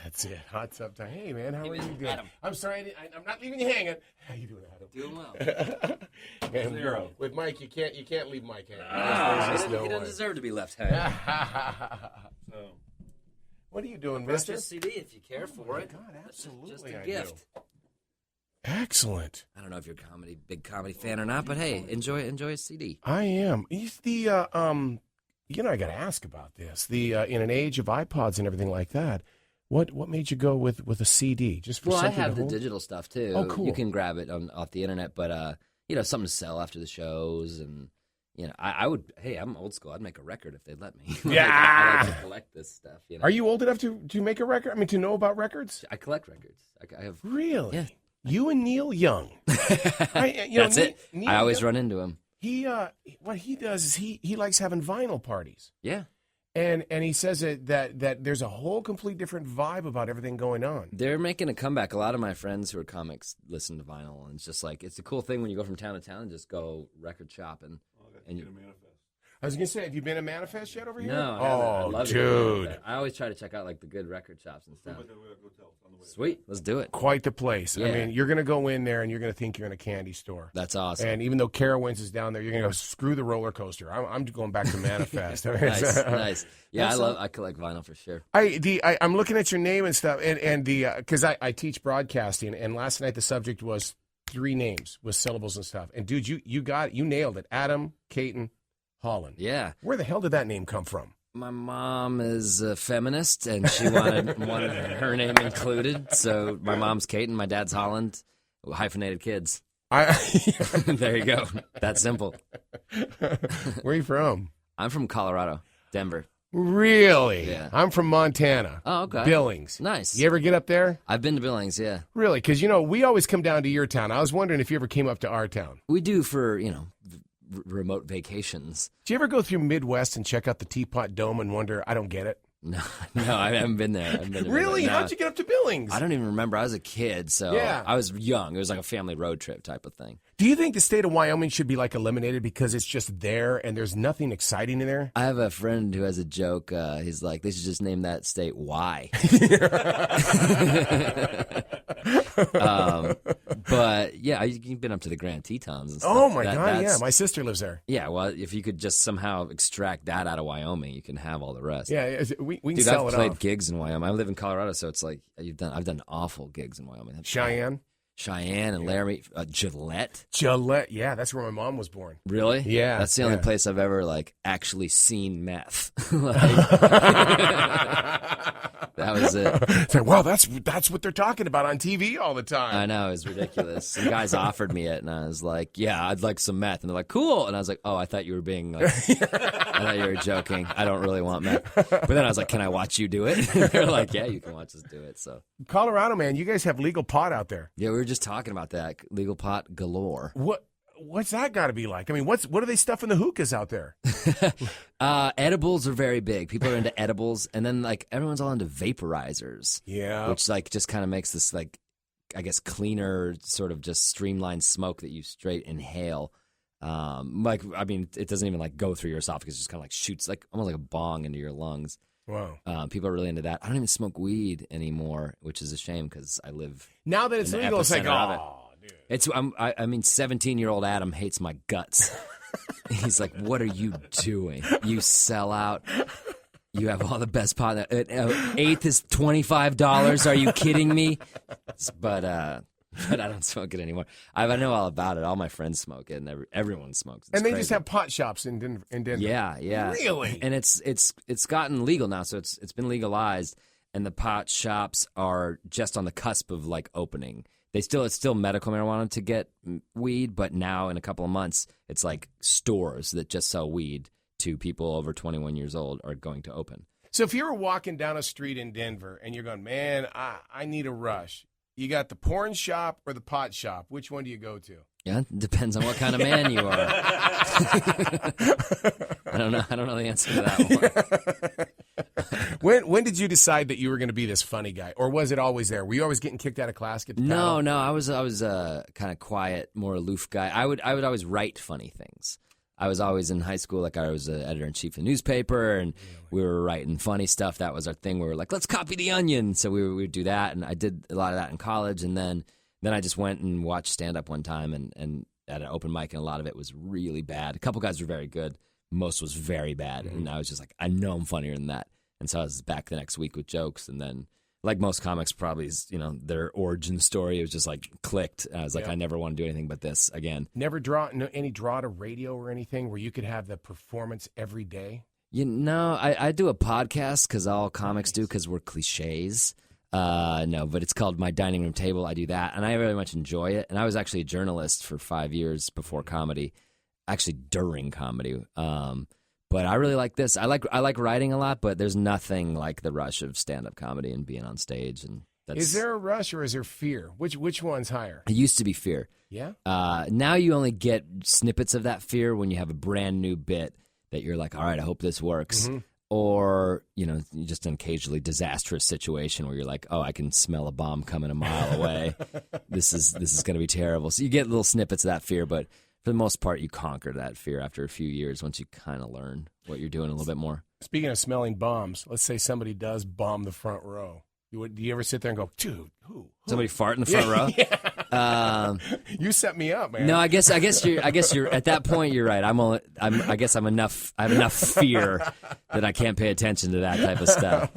That's it. Hot tub time. Hey, man, how are you doing? Adam. I'm sorry, I'm not leaving you hanging. How you doing, Adam? Doing well. And with Mike, you can't leave Mike hanging. He doesn't deserve to be left hanging. So, what are you doing, purchase mister? CD if you care for it. God, absolutely, Just a I gift. do. Excellent. I don't know if you're a big comedy fan or not, but hey, enjoy a CD. I am. He's the I got to ask about this. The in an age of iPods and everything like that, what made you go with a CD? Just for something I have to the hold? digital stuff too. Oh, cool. You can grab it off the internet, but something to sell after the shows, and I would. Hey, I'm old school. I'd make a record if they'd let me. Yeah. I like to collect this stuff. Are you old enough to make a record? I mean, to know about records? I collect records. I have. Really? Yeah. You and Neil Young. That's it. Neil I always Young, run into him. He what he does is he likes having vinyl parties. Yeah. And he says that there's a whole complete different vibe about everything going on. They're making a comeback. A lot of my friends who are comics listen to vinyl, and it's just like it's a cool thing when you go from town to town and just go record shopping. And you I was gonna say, have you been to Manifest yet over here? No, I haven't. I'd love to dude! go. I always try to check out like the good record shops and stuff. Sweet, let's do it. Quite the place. Yeah. I mean, you're gonna go in there and you're gonna think you're in a candy store. That's awesome. And even though Carowinds is down there, you're gonna go screw the roller coaster. I'm going back to Manifest. Nice. Yeah, I collect vinyl for sure. I'm looking at your name and stuff, and because I teach broadcasting, and last night the subject was 3 names with syllables and stuff. And dude, you nailed it. Adam Cayton Holland. Yeah. Where the hell did that name come from? My mom is a feminist, and she wanted her name included. So my mom's Cayton, my dad's Holland, hyphenated kids. There you go. That simple. Where are you from? I'm from Colorado, Denver. Really? Yeah. I'm from Montana. Oh, okay. Billings. Nice. You ever get up there? I've been to Billings, yeah. Really? Because, we always come down to your town. I was wondering if you ever came up to our town. We do for, remote vacations. Do you ever go through Midwest and check out the Teapot Dome and wonder, I don't get it? No, I haven't been there. Really? No. How'd you get up to Billings? I don't even remember. I was a kid, so yeah. I was young. It was like a family road trip type of thing. Do you think the state of Wyoming should be like eliminated because it's just there and there's nothing exciting in there? I have a friend who has a joke. He's like, they should just name that state Y. But yeah, you've been up to the Grand Tetons and stuff. Oh my God, yeah. My sister lives there. Yeah, well, if you could just somehow extract that out of Wyoming, you can have all the rest. Yeah, we can Dude, sell I've it played off. gigs in Wyoming. I live in Colorado, so it's like I've done awful gigs in Wyoming. Cheyenne and Laramie, Gillette. Gillette, yeah, that's where my mom was born. Really? Yeah. That's the only place I've ever actually seen meth. That was it. It's like, wow, that's what they're talking about on TV all the time. I know, it was ridiculous. Some guys offered me it, and I was like, yeah, I'd like some meth. And they're like, cool. And I was like, oh, I thought you were being I thought you were joking. I don't really want meth. But then I was like, can I watch you do it? They're like, yeah, you can watch us do it. So Colorado, man, you guys have legal pot out there. Yeah, we were just talking about that. Legal pot galore. What's that got to be like? I mean, what are they stuffing the hookahs out there? Edibles are very big. People are into edibles, and then everyone's all into vaporizers. Yeah, which just kind of makes this I guess cleaner sort of just streamlined smoke that you straight inhale. I mean, it doesn't even go through your esophagus; it just kind of shoots almost like a bong into your lungs. Wow. People are really into that. I don't even smoke weed anymore, which is a shame because I live now that it's legal. It's like, oh. It's I mean, 17-year-old Adam hates my guts. He's like, "What are you doing? You sell out. You have all the best pot. Eighth is $25. Are you kidding me?" But I don't smoke it anymore. I know all about it. All my friends smoke it, and everyone smokes. It's and they crazy. just have pot shops in Denver. Yeah. Really? And it's gotten legal now, so it's been legalized, and the pot shops are just on the cusp of opening. It's still medical marijuana to get weed, but now in a couple of months, it's stores that just sell weed to people over 21 years old are going to open. So if you were walking down a street in Denver and you're going, man, I need a rush, you got the porn shop or the pot shop. Which one do you go to? Yeah, it depends on what kind of man you are. I don't know the answer to that one. When did you decide that you were going to be this funny guy, or was it always there? Were you always getting kicked out of class? No, I was kind of quiet, more aloof guy. I would always write funny things. I was always in high school, like I was an editor-in-chief of the newspaper, and we were writing funny stuff. That was our thing. We were like, let's copy The Onion. So we would do that, and I did a lot of that in college. And then I just went and watched stand-up one time and at an open mic, and a lot of it was really bad. A couple guys were very good. Most was very bad. And I was just like, I know I'm funnier than that. And so I was back the next week with jokes, and then like most comics probably, their origin story, it was just like clicked. I was like, I never want to do anything but this again. Never any draw to radio or anything where you could have the performance every day? I do a podcast because all comics do because we're cliches. No, but it's called My Dining Room Table. I do that, and I really much enjoy it. And I was actually a journalist for 5 years before comedy, actually during comedy. But I really like this. I like writing a lot, but there's nothing like the rush of stand-up comedy and being on stage. And is there a rush or is there fear? Which one's higher? It used to be fear. Yeah. Now you only get snippets of that fear when you have a brand new bit that you're like, all right, I hope this works. Mm-hmm. Or, just an occasionally disastrous situation where you're like, oh, I can smell a bomb coming a mile away. This is going to be terrible. So you get little snippets of that fear, but for the most part, you conquer that fear after a few years once you kind of learn what you're doing a little bit more. Speaking of smelling bombs, let's say somebody does bomb the front row. Do you ever sit there and go, dude, who? Somebody fart in the front row? Yeah. You set me up, man. No, I guess you're at that point. You're right. I have enough fear that I can't pay attention to that type of stuff.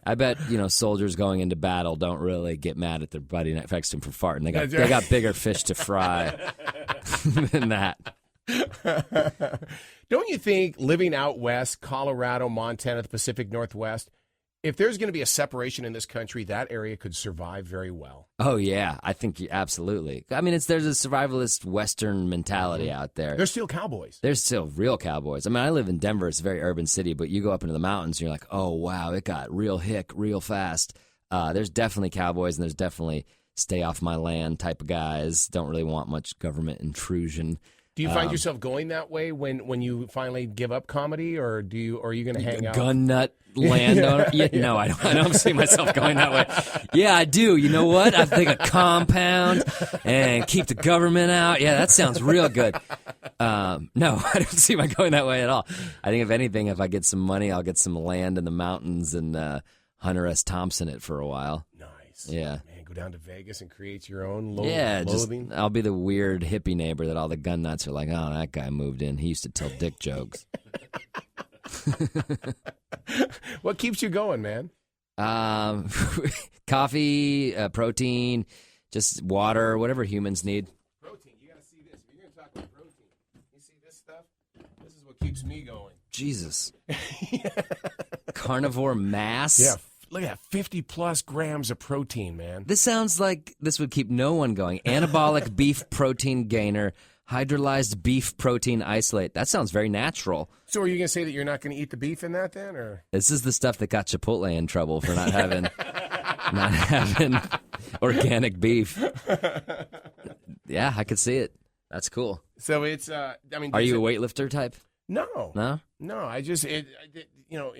I bet soldiers going into battle don't really get mad at their buddy next to them for farting. They got bigger fish to fry than that. Don't you think living out west, Colorado, Montana, the Pacific Northwest, if there's going to be a separation in this country, that area could survive very well? Oh, yeah. I think absolutely. I mean, there's a survivalist Western mentality out there. There's still cowboys. There's still real cowboys. I mean, I live in Denver. It's a very urban city, but you go up into the mountains and you're like, oh, wow, it got real hick real fast. There's definitely cowboys, and there's definitely stay off my land type of guys. Don't really want much government intrusion. Do you find yourself going that way when you finally give up comedy, or are you going to hang out? Gun nut landowner? Yeah, no, I don't see myself going that way. Yeah, I do. You know what? I think a compound and keep the government out. Yeah, that sounds real good. No, I don't see my going that way at all. I think if anything, if I get some money, I'll get some land in the mountains and Hunter S. Thompson it for a while. Nice. Yeah. Go down to Vegas and create your own loathing. I'll be the weird hippie neighbor that all the gun nuts are like, oh, that guy moved in. He used to tell dick jokes. What keeps you going, man? Coffee, protein, just water, whatever humans need. Protein. You got to see this. You're going to talk about protein. You see this stuff? This is what keeps me going. Jesus. Carnivore mass? Yeah. Look at that, 50-plus grams of protein, man. This sounds like this would keep no one going. Anabolic beef protein gainer, hydrolyzed beef protein isolate. That sounds very natural. So are you going to say that you're not going to eat the beef in that then? Or this is the stuff that got Chipotle in trouble for not having organic beef. Yeah, I could see it. That's cool. So it's, are you a weightlifter type? No. No? No, I just, in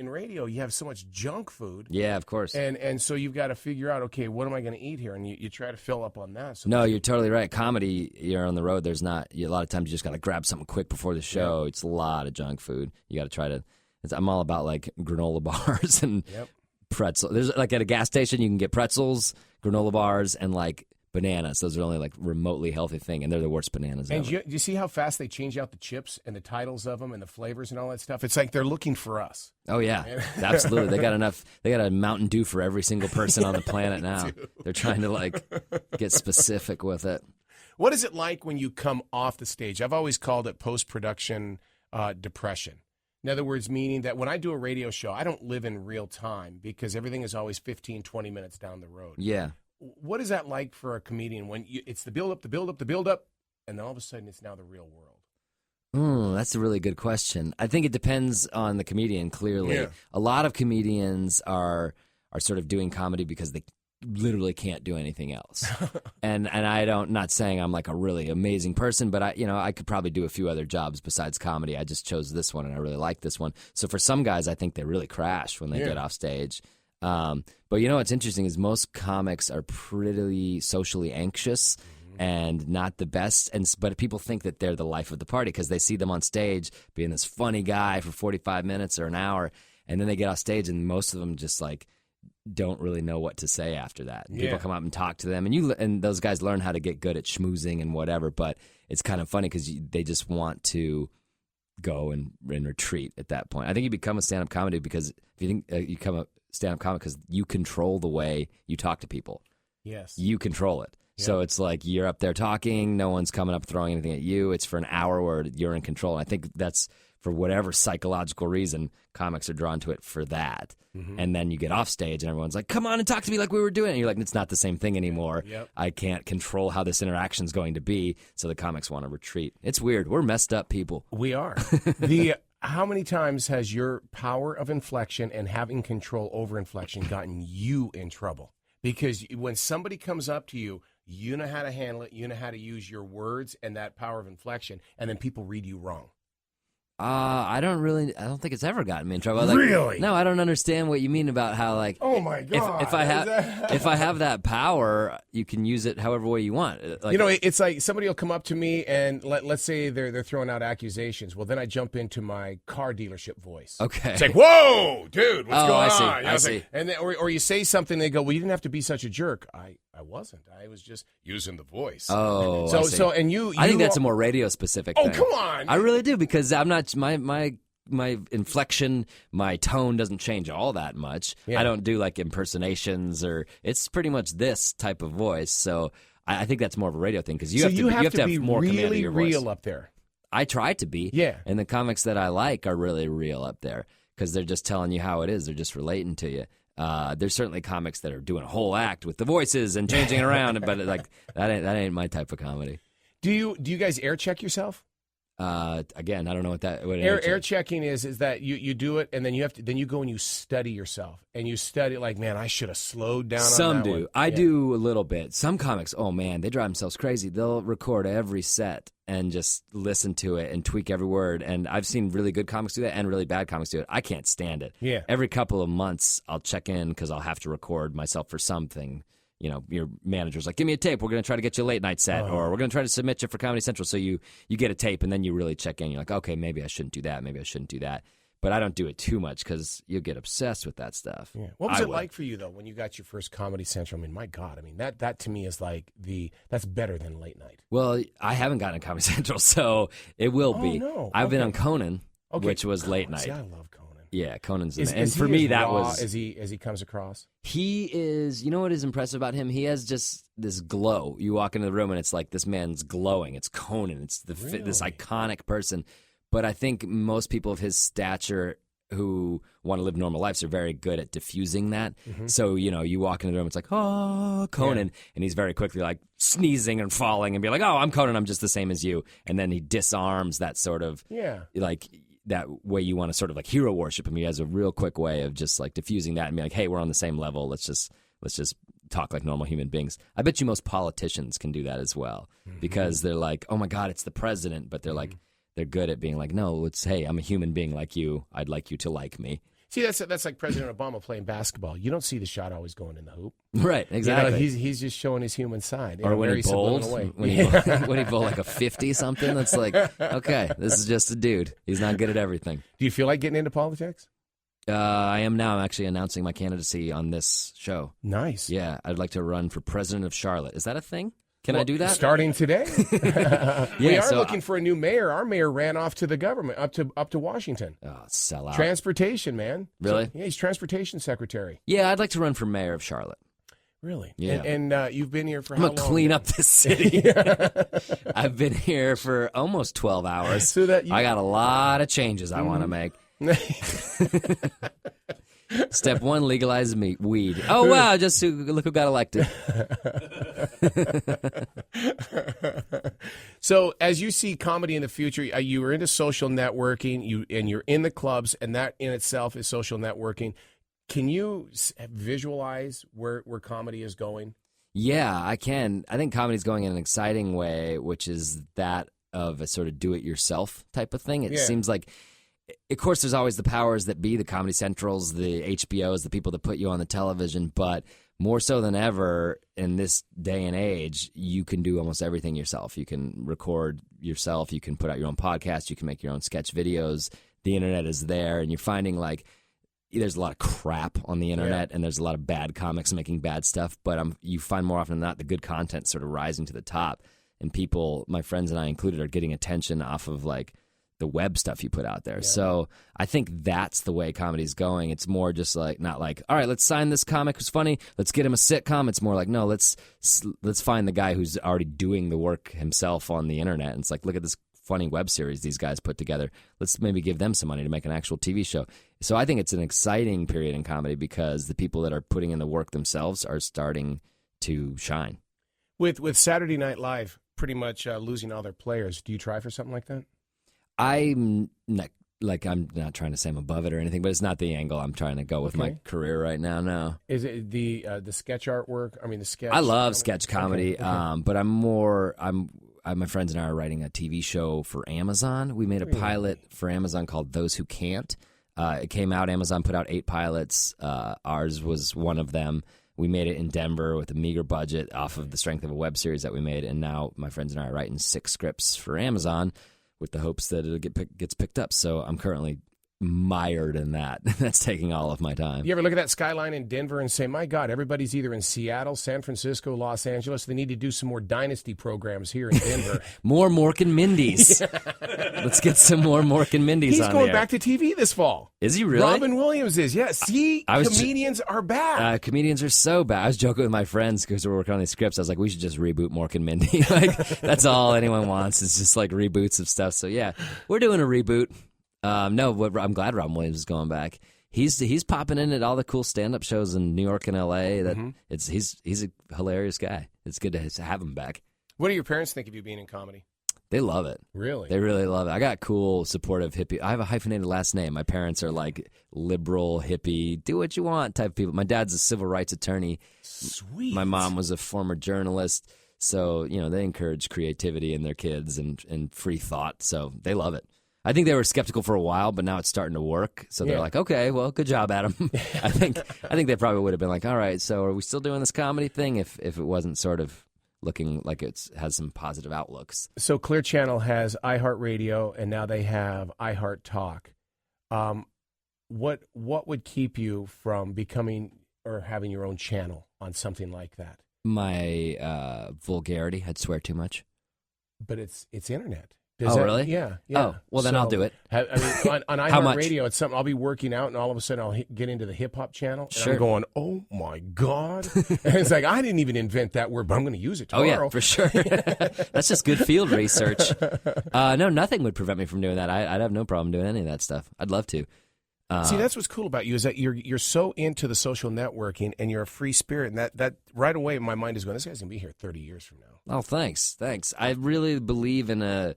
radio, you have so much junk food. Yeah, of course. And so you've got to figure out, okay, what am I going to eat here? And you try to fill up on that. So no, you're totally right. Comedy, you're on the road. There's not, a lot of times you just got to grab something quick before the show. It's a lot of junk food. You got to try to, I'm all about like granola bars and pretzels. There's like at a gas station, you can get pretzels, granola bars, and like bananas. Those are only like remotely healthy thing, and they're the worst bananas and ever. Do you see how fast they change out the chips and the titles of them and the flavors and all that stuff? It's like they're looking for us. Oh yeah, absolutely. They got enough. They got a Mountain Dew for every single person on the planet now. They're trying to like get specific with it. What is it like when you come off the stage? I've always called it post-production depression. In other words, meaning that when I do a radio show, I don't live in real time because everything is always 15, 20 minutes down the road. Yeah. What is that like for a comedian when it's the build-up, and then all of a sudden it's now the real world? That's a really good question. I think it depends on the comedian, clearly. Yeah. A lot of comedians are sort of doing comedy because they literally can't do anything else. and not saying I'm like a really amazing person, but I could probably do a few other jobs besides comedy. I just chose this one and I really like this one. So for some guys, I think they really crash when they get off stage. But what's interesting is most comics are pretty socially anxious. and not the best. But people think that they're the life of the party because they see them on stage being this funny guy for 45 minutes or an hour, and then they get off stage and most of them just like don't really know what to say after that. Yeah. People come up and talk to them, and those guys learn how to get good at schmoozing and whatever. But it's kind of funny because they just want to go and retreat at that point. I think you become a stand-up comedy because if you think you become a stand-up comic because you control the way you talk to people. Yes. You control it. Yeah. So it's like you're up there talking, no one's coming up throwing anything at you. It's for an hour where you're in control. And I think that's for whatever psychological reason, comics are drawn to it for that. Mm-hmm. And then you get off stage and everyone's like, come on and talk to me like we were doing. And you're like, it's not the same thing anymore. Yep. I can't control how this interaction's going to be. So the comics want to retreat. It's weird. We're messed up people. We are. How many times has your power of inflection and having control over inflection gotten you in trouble? Because when somebody comes up to you, you know how to handle it, you know how to use your words and that power of inflection, and then people read you wrong. I don't think it's ever gotten me in trouble. Like, really? No, I don't understand what you mean about how, like, oh my God. If I have that power, you can use it however way you want. Like, it's like somebody will come up to me and let's say they're throwing out accusations. Well, then I jump into my car dealership voice. Okay. It's like, whoa, dude, what's going on? I see. And then, or you say something, they go, well, you didn't have to be such a jerk. I wasn't. I was just using the voice. Oh, so and you I think that's a more radio specific thing. Oh, come on. I really do, because I'm not my inflection, my tone doesn't change all that much. Yeah. I don't do like impersonations, or it's pretty much this type of voice. So I think that's more of a radio thing, because you have to have more command of your voice. Real up there. I try to be. Yeah. And the comics that I like are really real up there, because they're just telling you how it is. They're just relating to you. There's certainly comics that are doing a whole act with the voices and changing it around, but like that ain't my type of comedy. Do you guys air check yourself? Again, I don't know what air checking is that you do it, and then you go and you study yourself, and you study like, man, I should have slowed down. Some on that do. one. I do a little bit. Some comics, oh man, they drive themselves crazy. They'll record every set and just listen to it and tweak every word. And I've seen really good comics do that and really bad comics do it. I can't stand it. Yeah. Every couple of months, I'll check in because I'll have to record myself for something. You know, your manager's like, give me a tape. We're going to try to get you a late night set, or we're going to try to submit you for Comedy Central. So you get a tape, and then you really check in. You're like, okay, maybe I shouldn't do that. Maybe I shouldn't do that. But I don't do it too much because you'll get obsessed with that stuff. Yeah. What was it like for you, though, when you got your first Comedy Central? I mean, my God. I mean, that to me is like that's better than late night. Well, I haven't gotten a Comedy Central, so it will be. No. I've been on Conan, which was late night. See, I love Conan. Yeah, Conan's and for me that raw was as he comes across. He is. You know what is impressive about him? He has just this glow. You walk into the room and it's like, this man's glowing. It's Conan. It's this iconic person. But I think most people of his stature who want to live normal lives are very good at diffusing that. Mm-hmm. So, you walk in the room, it's like, oh, Conan. Yeah. And he's very quickly like sneezing and falling and be like, oh, I'm Conan. I'm just the same as you. And then he disarms that sort of, like, that way you want to sort of like hero worship him. He has a real quick way of just like diffusing that and be like, hey, we're on the same level. Let's just talk like normal human beings. I bet you most politicians can do that as well, because they're like, oh my God, it's the president. But they're like, they're good at being like, no, it's, hey, I'm a human being like you. I'd like you to like me. See, that's like President Obama playing basketball. You don't see the shot always going in the hoop. Right, exactly. He's just showing his human side. Or when he bowled, when he bowled like a 50-something, that's like, okay, this is just a dude. He's not good at everything. Do you feel like getting into politics? I am now. I'm actually announcing my candidacy on this show. Nice. Yeah, I'd like to run for president of Charlotte. Is that a thing? Can I do that? Starting today. We are looking for a new mayor. Our mayor ran off to the government, up to Washington. Oh, sell out. Transportation, man. Really? So, he's transportation secretary. Yeah, I'd like to run for mayor of Charlotte. Really? Yeah. And you've been here for how long? I'm going to clean up this city. I've been here for almost 12 hours. So I got a lot of changes I want to make. Step 1, legalize weed. Oh, wow, just look who got elected. So as you see comedy in the future, you are into social networking, you're in the clubs, and that in itself is social networking. Can you visualize where comedy is going? Yeah, I can. I think comedy is going in an exciting way, which is that of a sort of do-it-yourself type of thing. It seems like, of course, there's always the powers that be, the Comedy Centrals, the HBOs, the people that put you on the television, but more so than ever in this day and age, you can do almost everything yourself. You can record yourself. You can put out your own podcast. You can make your own sketch videos. The internet is there, and you're finding like there's a lot of crap on the internet, and there's a lot of bad comics making bad stuff. But you find more often than not the good content sort of rising to the top, and people, my friends and I included, are getting attention off of like the web stuff you put out there. Yeah. So I think that's the way comedy's going. It's more just like, not like, all right, let's sign this comic who's funny, let's get him a sitcom. It's more like, no, let's find the guy who's already doing the work himself on the internet. And it's like, look at this funny web series these guys put together. Let's maybe give them some money to make an actual TV show. So I think it's an exciting period in comedy because the people that are putting in the work themselves are starting to shine. With Saturday Night Live pretty much losing all their players, do you try for something like that? I'm not trying to say I'm above it or anything, but it's not the angle I'm trying to go with my career right now. No. Is it the sketch artwork? I mean, the sketch. I love sketch comedy, okay. But my friends and I are writing a TV show for Amazon. We made a pilot for Amazon called Those Who Can't. It came out. Amazon put out 8 pilots. Ours was one of them. We made it in Denver with a meager budget off of the strength of a web series that we made, and now my friends and I are writing 6 scripts for Amazon, with the hopes that it gets picked up. So I'm currently mired in that. That's taking all of my time. You ever look at that skyline in Denver and say, my God, everybody's either in Seattle, San Francisco, Los Angeles. They need to do some more Dynasty programs here in Denver. More Mork and Mindy's. Let's get some more Mork and Mindy's He's on going there. back to TV this fall. Is he really? Robin Williams is, yeah. See, comedians are back. Comedians are so bad. I was joking with my friends because we were working on these scripts. I was like, we should just reboot Mork and Mindy. Like, that's all anyone wants is just like reboots of stuff. So yeah, we're doing a reboot. No, I'm glad Robin Williams is going back. He's popping in at all the cool stand-up shows in New York and L.A. He's a hilarious guy. It's good to have him back. What do your parents think of you being in comedy? They love it. Really? They really love it. I got cool, supportive hippie. I have a hyphenated last name. My parents are like liberal, hippie, do what you want type of people. My dad's a civil rights attorney. Sweet. My mom was a former journalist. So, they encourage creativity in their kids and free thought. So they love it. I think they were skeptical for a while, but now it's starting to work. So they're like, okay, well, good job, Adam. I think they probably would have been like, all right, so are we still doing this comedy thing if it wasn't sort of looking like it has some positive outlooks? So Clear Channel has iHeartRadio, and now they have iHeart Talk. What would keep you from becoming or having your own channel on something like that? My vulgarity. I'd swear too much. But it's internet. Really? Yeah. Oh, well, then I'll do it. I mean, on iHeartRadio, it's something I'll be working out, and all of a sudden I'll get into the hip-hop channel, and I'm going, oh, my God. And it's like, I didn't even invent that word, but I'm going to use it tomorrow. Oh, yeah, for sure. That's just good field research. No, nothing would prevent me from doing that. I'd have no problem doing any of that stuff. I'd love to. See, that's what's cool about you is that you're so into the social networking, and you're a free spirit, and that right away my mind is going, this guy's going to be here 30 years from now. Oh, thanks. I really believe in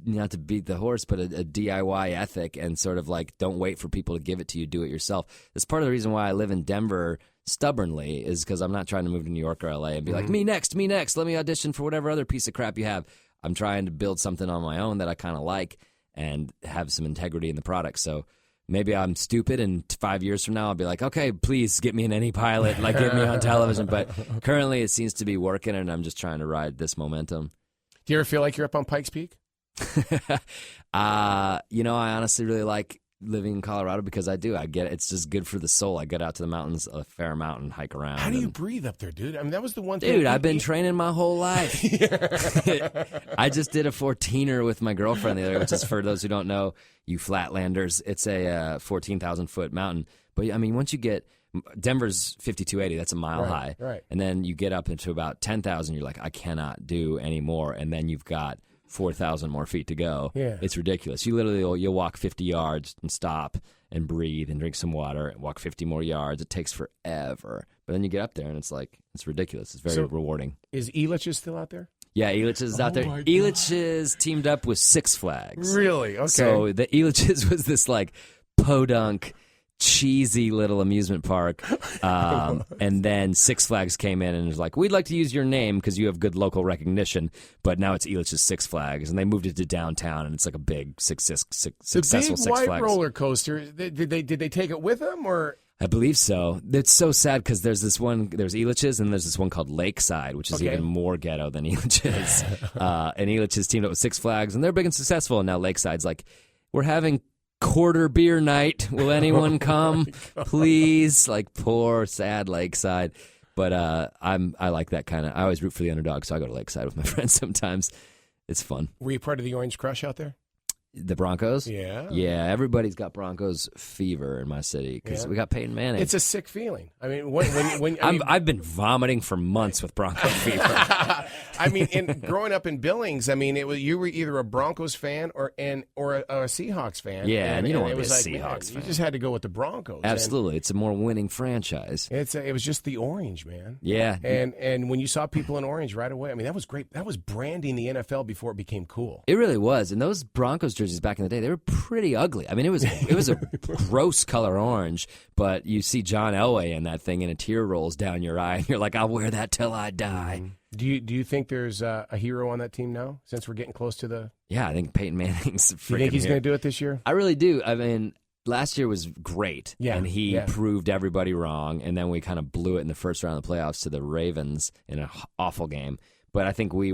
not to beat the horse, but a DIY ethic, and sort of like, don't wait for people to give it to you, do it yourself. That's part of the reason why I live in Denver stubbornly, is because I'm not trying to move to New York or LA and be like, me next, let me audition for whatever other piece of crap you have. I'm trying to build something on my own that I kind of like and have some integrity in the product. So maybe I'm stupid, and 5 years from now I'll be like, okay, please get me in any pilot, like get me on television. But currently it seems to be working, and I'm just trying to ride this momentum. Do you ever feel like you're up on Pikes Peak? I honestly really like living in Colorado because I get it. It's just good for the soul. I get out to the mountains a fair amount and hike around. How do you breathe up there, dude? I mean, that was the one thing. Dude, I've been training my whole life. I just did a 14er with my girlfriend the other day, which is, for those who don't know, you Flatlanders, it's a 14,000-foot mountain. But, I mean, once you get Denver's 5280, that's a mile high. Right. And then you get up into about 10,000, you're like, I cannot do any more. And then you've got 4,000 more feet to go. Yeah. It's ridiculous. You'll walk 50 yards and stop and breathe and drink some water and walk 50 more yards. It takes forever. But then you get up there and it's ridiculous. It's very rewarding. Is Elitch's still out there? Yeah, Elitch's is out there. Elitch's teamed up with Six Flags. Really? Okay. So the Elitch's was this like podunk, cheesy little amusement park, and then Six Flags came in and was like, we'd like to use your name because you have good local recognition, but now it's Elitch's Six Flags, and they moved it to downtown, and it's like a big successful Six Flags. The big white roller coaster, did they take it with them, or? I believe so. It's so sad because there's Elitch's and there's this one called Lakeside, which is even more ghetto than Elitch's. And Elitch's teamed up with Six Flags, and they're big and successful. And now Lakeside's like, we're having quarter beer night. Will anyone come, please? Like poor, sad Lakeside. But I like that kind of. I always root for the underdog, so I go to Lakeside with my friends sometimes. It's fun. Were you part of the Orange Crush out there? The Broncos? Yeah. Yeah, everybody's got Broncos fever in my city because we got Peyton Manning. It's a sick feeling. I mean, I've been vomiting for months with Bronco fever. I mean, growing up in Billings, I mean, you were either a Broncos fan or a Seahawks fan. Yeah, and you don't want to be a Seahawks fan. You just had to go with the Broncos. Absolutely. It's a more winning franchise. It was just the orange, man. Yeah. And when you saw people in orange right away, I mean, that was great. That was branding the NFL before it became cool. It really was. And those Broncos jerseys back in the day, they were pretty ugly. I mean, it was a gross color orange, but you see John Elway in that thing and a tear rolls down your eye, and you're like, I'll wear that till I die. Do you think there's a hero on that team now, since we're getting close to the... Yeah, I think Peyton Manning's freaking You think he's going to do it this year? I really do. I mean, last year was great, and he proved everybody wrong, and then we kind of blew it in the first round of the playoffs to the Ravens in an awful game. But I think we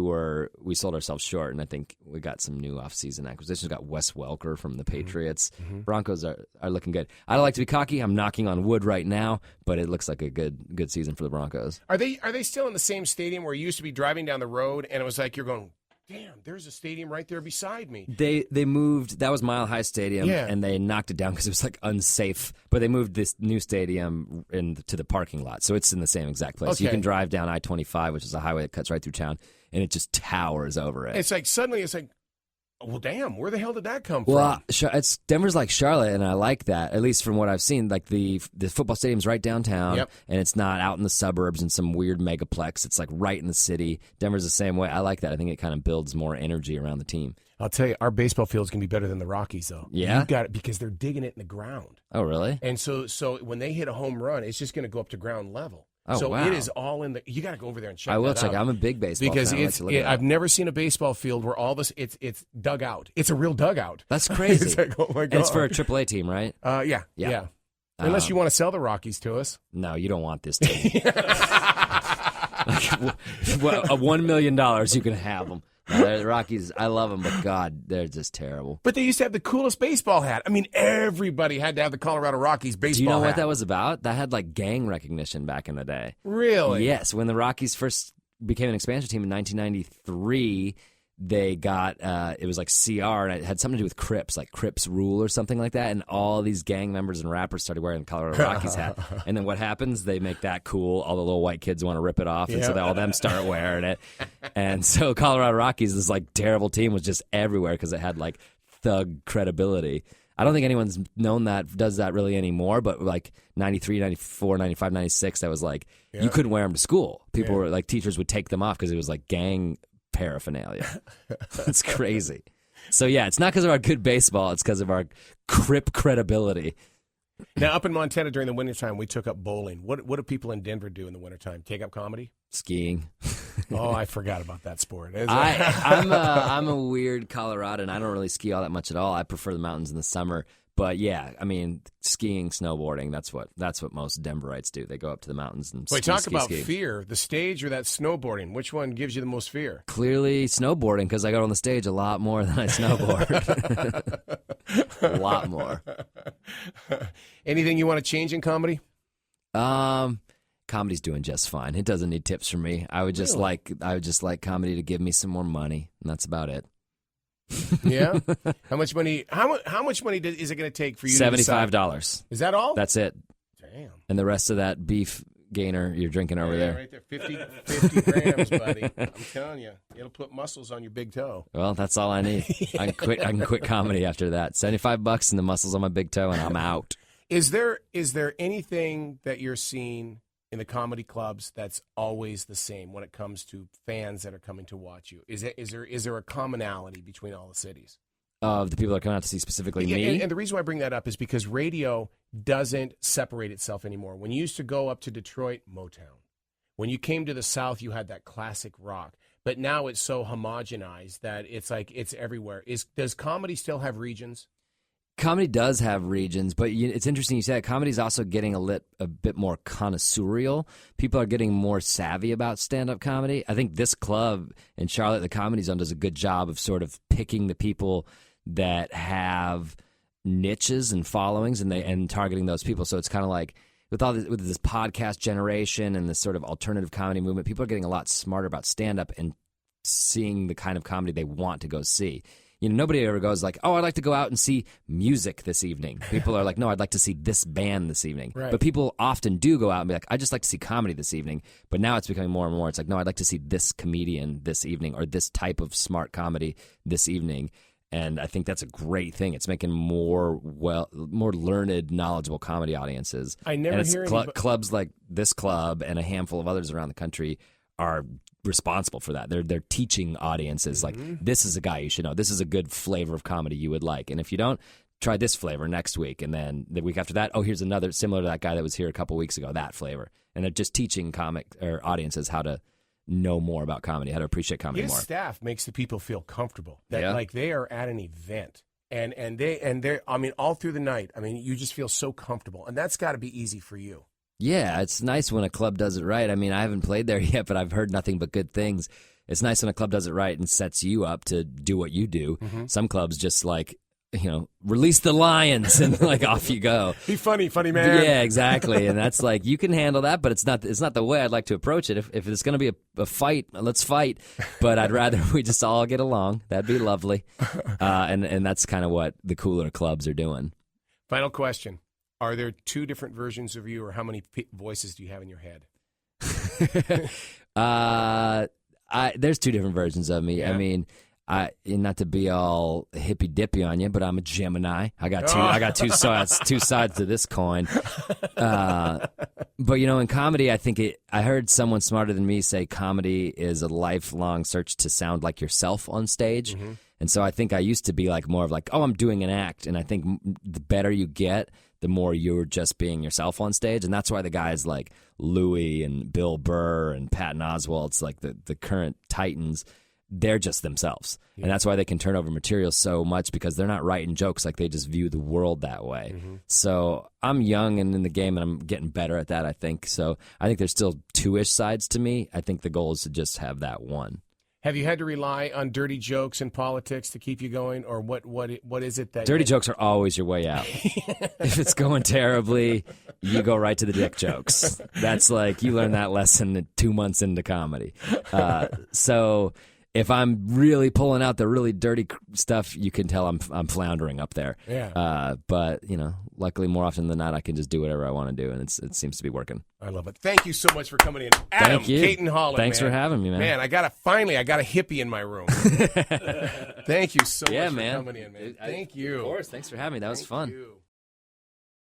sold ourselves short, and I think we got some new offseason acquisitions. Got Wes Welker from the Patriots. Broncos are looking good. I don't like to be cocky. I'm knocking on wood right now, but it looks like a good season for the Broncos. Are they still in the same stadium where you used to be driving down the road, and it was like you're going, damn, there's a stadium right there beside me? They moved. That was Mile High Stadium, and they knocked it down because it was like unsafe. But they moved this new stadium to the parking lot, so it's in the same exact place. Okay. You can drive down I-25, which is a highway that cuts right through town, and it just towers over it. It's like suddenly it's like, well, damn, where the hell did that come from? Well, Denver's like Charlotte, and I like that, at least from what I've seen. Like the football stadium's right downtown, and it's not out in the suburbs in some weird megaplex. It's like right in the city. Denver's the same way. I like that. I think it kind of builds more energy around the team. I'll tell you, our baseball field's going to be better than the Rockies, though. Yeah? You got it, because they're digging it in the ground. Oh, really? And so when they hit a home run, it's just going to go up to ground level. Oh, so wow. it is all in the. You got to go over there and check. I will that check. out. I'm a big baseball because fan. I've never seen a baseball field where all this it's dug out. It's a real dugout. That's crazy. It's like, oh my God. And it's for a AAA team, right? Yeah. Unless you want to sell the Rockies to us. No, you don't want this team. Like, $1 million, you can have them. No, the Rockies, I love them, but God, they're just terrible. But they used to have the coolest baseball hat. I mean, everybody had to have the Colorado Rockies baseball hat. Do you know what that was about? That had like gang recognition back in the day. Really? Yes. When the Rockies first became an expansion team in 1993, they got, it was like CR, and it had something to do with Crips, like Crips Rule or something like that, and all these gang members and rappers started wearing the Colorado Rockies hat. And then what happens? They make that cool. All the little white kids want to rip it off, and so all of them start wearing it. And so Colorado Rockies, this like terrible team, was just everywhere because it had like thug credibility. I don't think anyone's does that really anymore, but like 93, 94, 95, 96, that was like, you couldn't wear them to school. People were like, teachers would take them off because it was like gang paraphernalia. It's crazy. So yeah, it's not because of our good baseball, it's because of our Crip credibility. Now, up in Montana during the wintertime, we took up bowling. What do people in Denver do in the wintertime? Take up comedy? Skiing. Oh, I forgot about that sport. I'm a weird Coloradan. I don't really ski all that much at all. I prefer the mountains in the summer. But yeah, I mean, skiing, snowboarding, that's what most Denverites do. They go up to the mountains and Wait, talk about fear, the stage or that snowboarding. Which one gives you the most fear? Clearly snowboarding, because I go on the stage a lot more than I snowboard. A lot more. Anything you want to change in comedy? Comedy's doing just fine. It doesn't need tips from me. I would just like comedy to give me some more money, and that's about it. Yeah. How much money? How much money is it going to take for you? $75. Is that all? That's it. Damn. And the rest of that beef gainer you're drinking over there. Right there, 50 grams, buddy. I'm telling you, it'll put muscles on your big toe. Well, that's all I need. I can quit comedy after that. $75 and the muscles on my big toe, and I'm out. Is there anything that you're seeing in the comedy clubs that's always the same when it comes to fans that are coming to watch you? Is there a commonality between all the cities? Of the people that are coming out to see specifically me? And the reason why I bring that up is because radio doesn't separate itself anymore. When you used to go up to Detroit, Motown. When you came to the South, you had that classic rock. But now it's so homogenized that it's like it's everywhere. Does comedy still have regions? Comedy does have regions, but it's interesting you say that. Comedy's also getting a bit more connoisseurial. People are getting more savvy about stand-up comedy. I think this club in Charlotte, the Comedy Zone, does a good job of sort of picking the people that have niches and followings and targeting those people. So it's kind of like with this podcast generation and this sort of alternative comedy movement, people are getting a lot smarter about stand-up and seeing the kind of comedy they want to go see. You know, nobody ever goes like, oh, I'd like to go out and see music this evening. People are like, no, I'd like to see this band this evening. Right. But people often do go out and be like, I'd just like to see comedy this evening. But now it's becoming more and more. It's like, no, I'd like to see this comedian this evening or this type of smart comedy this evening. And I think that's a great thing. It's making more learned, knowledgeable comedy audiences. I never hear clubs like this club and a handful of others around the country are responsible for that. They're teaching audiences like, this is a guy you should know. This is a good flavor of comedy you would like. And if you don't, try this flavor next week. And then the week after that, oh, here's another similar to that guy that was here a couple weeks ago, that flavor. And they're just teaching audiences how to know more about comedy, how to appreciate comedy more. His staff makes the people feel comfortable that like they are at an event. And they're I mean, all through the night, I mean, you just feel so comfortable. And that's got to be easy for you. Yeah, it's nice when a club does it right. I mean, I haven't played there yet, but I've heard nothing but good things. It's nice when a club does it right and sets you up to do what you do. Some clubs just like, release the lions and like off you go. Be funny man. Yeah, exactly. And that's like, you can handle that, but it's not the way I'd like to approach it. If it's going to be a fight, let's fight. But I'd rather we just all get along. That'd be lovely. And that's kind of what the cooler clubs are doing. Final question. Are there two different versions of you, or how many voices do you have in your head? There's two different versions of me. Yeah. I mean, not to be all hippy dippy on you, but I'm a Gemini. I got two sides to this coin. But in comedy, I think I heard someone smarter than me say comedy is a lifelong search to sound like yourself on stage. And so I think I used to be like more of like, oh, I'm doing an act. And I think the better you get, the more you're just being yourself on stage. And that's why the guys like Louis and Bill Burr and Patton Oswalt's like the current titans, they're just themselves. Yeah. And that's why they can turn over material so much, because they're not writing jokes. Like, they just view the world that way. So I'm young and in the game, and I'm getting better at that, I think. So I think there's still two-ish sides to me. I think the goal is to just have that one. Have you had to rely on dirty jokes in politics to keep you going, or what is it that... Dirty jokes are always your way out. If it's going terribly, you go right to the dick jokes. That's like, you learn that lesson 2 months into comedy. So if I'm really pulling out the really dirty stuff, you can tell I'm floundering up there. Yeah. But, luckily more often than not, I can just do whatever I want to do, and it seems to be working. I love it. Thank you so much for coming in. Adam Cayton Holland. Thanks for having me, man. Man, I got a hippie in my room. Thank you so much for coming in, man. Thank you. Of course. Thanks for having me. That was fun. You.